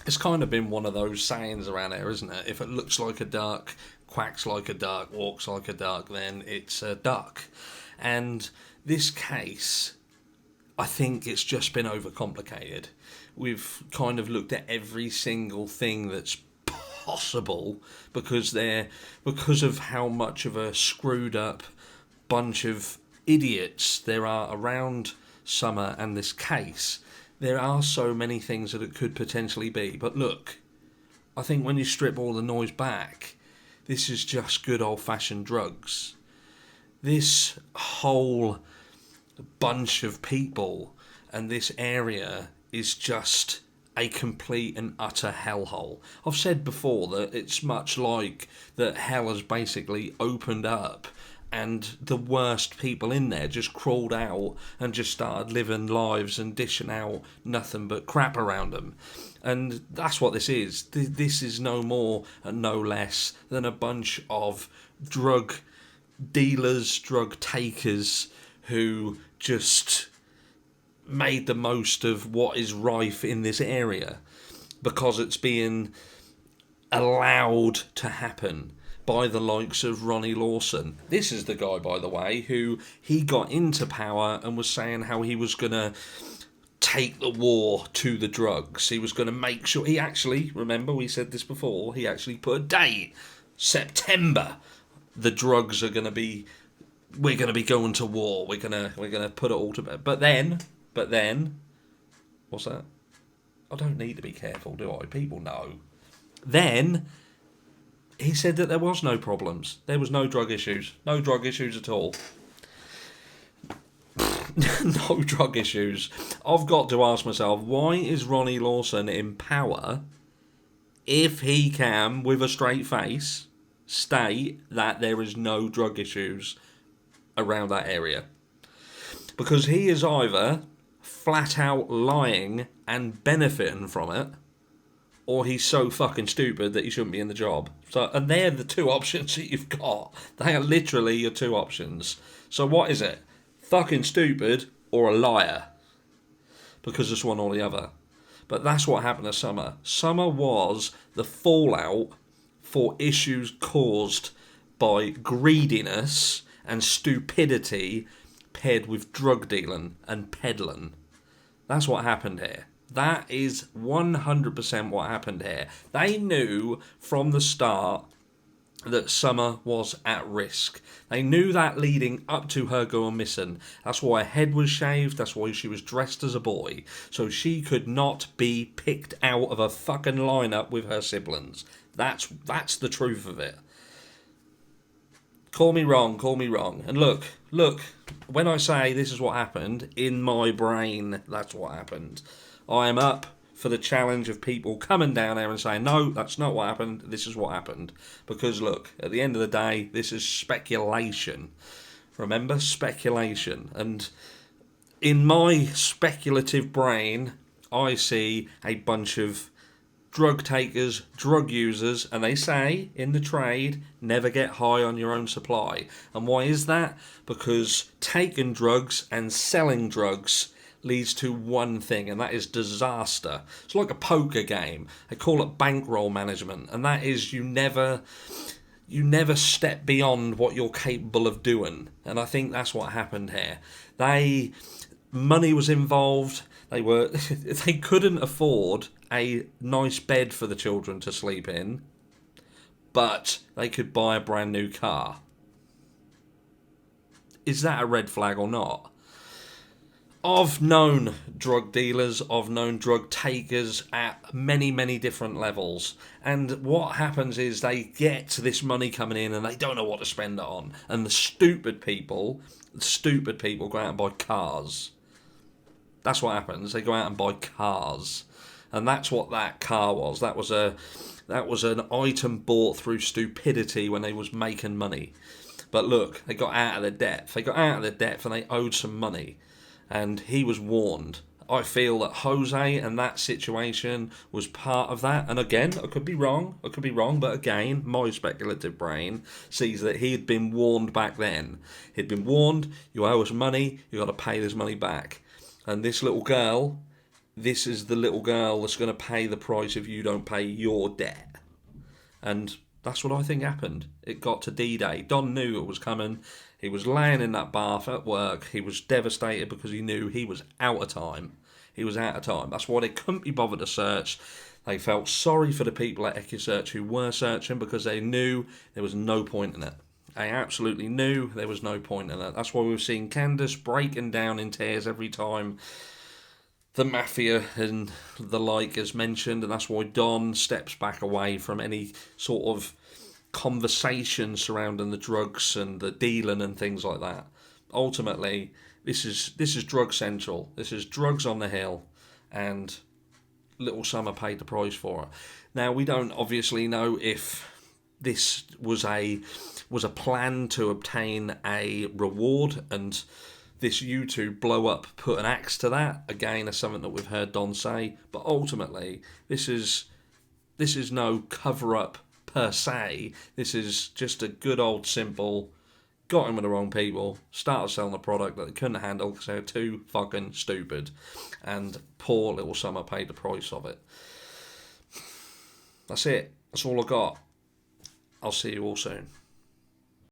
It's kind of been one of those sayings around here, isn't it? If it looks like a duck, quacks like a duck, walks like a duck, then it's a duck. And this case, I think it's just been overcomplicated. We've kind of looked at every single thing that's possible because of how much of a screwed up bunch of idiots there are around Summer and this case. There are so many things that it could potentially be. But look, I think when you strip all the noise back, this is just good old-fashioned drugs. This whole bunch of people and this area is just a complete and utter hellhole. I've said before that it's much like that hell has basically opened up and the worst people in there just crawled out and just started living lives and dishing out nothing but crap around them. And that's what this is. This is no more and no less than a bunch of drug dealers, drug takers who just made the most of what is rife in this area because it's being allowed to happen by the likes of Ronnie Lawson. This is the guy, by the way, who he got into power and was saying how he was going to take the war to the drugs. He was going to make sure... He actually, remember we said this before, he actually put a date. September. The drugs are going to be... We're going to be going to war. We're going to put it all to bed. But then... What's that? I don't need to be careful, do I? People know. Then... He said that there was no problems. There was no drug issues. No drug issues at all. No drug issues. I've got to ask myself, why is Ronnie Lawson in power if he can, with a straight face, state that there is no drug issues around that area? Because he is either flat out lying and benefiting from it, or he's so fucking stupid that he shouldn't be in the job. So, and they're the two options that you've got. They are literally your two options. So what is it? Fucking stupid or a liar? Because it's one or the other. But that's what happened to Summer. Summer was the fallout for issues caused by greediness and stupidity paired with drug dealing and peddling. That's what happened here. That is 100% what happened here. They knew from the start that Summer was at risk. They knew that leading up to her going missing. That's why her head was shaved. That's why she was dressed as a boy. So she could not be picked out of a fucking lineup with her siblings. That's the truth of it. Call me wrong. And look, when I say this is what happened, in my brain, that's what happened. I am up for the challenge of people coming down there and saying, no, that's not what happened, this is what happened. Because look, at the end of the day, this is speculation. Remember, speculation. And in my speculative brain, I see a bunch of drug takers, drug users, and they say in the trade, never get high on your own supply. And why is that? Because taking drugs and selling drugs leads to one thing, and that is disaster. It's like a poker game. They call it bankroll management, and that is you never step beyond what you're capable of doing. And I think that's what happened here. Money was involved. They couldn't afford a nice bed for the children to sleep in, but they could buy a brand new car. Is that a red flag or not? I've known drug dealers, I've known drug takers at many, many different levels. And what happens is they get this money coming in and they don't know what to spend it on. And the stupid people go out and buy cars. That's what happens. They go out and buy cars. And that's what that car was. That was an item bought through stupidity when they was making money. But look, they got out of their depth. And they owed some money. And he was warned. I feel that Jose and that situation was part of that. And again, I could be wrong, but again, my speculative brain sees that he had been warned back then. He'd been warned, you owe us money, you got to pay this money back. And this little girl this is the little girl that's going to pay the price if you don't pay your debt. And that's what I think happened. It got to D-Day. Don knew it was coming. He was laying in that bath at work. He was devastated because he knew he was out of time. He was out of time. That's why they couldn't be bothered to search. They felt sorry for the people at EquiSearch who were searching because they knew there was no point in it. They absolutely knew there was no point in it. That's why we've seen Candace breaking down in tears every time the mafia and the like is mentioned, and that's why Don steps back away from any sort of conversation surrounding the drugs and the dealing and things like that. Ultimately, this is drug central. This is drugs on the hill, and Little Summer paid the price for it. Now, we don't obviously know if this was a plan to obtain a reward, and this YouTube blow up put an axe to that. Again, that's something that we've heard Don say. But ultimately, this is no cover up per se. This is just a good old simple. Got in with the wrong people, started selling a product that they couldn't handle because they were too fucking stupid. And poor Little Summer paid the price of it. That's it. That's all I got. I'll see you all soon.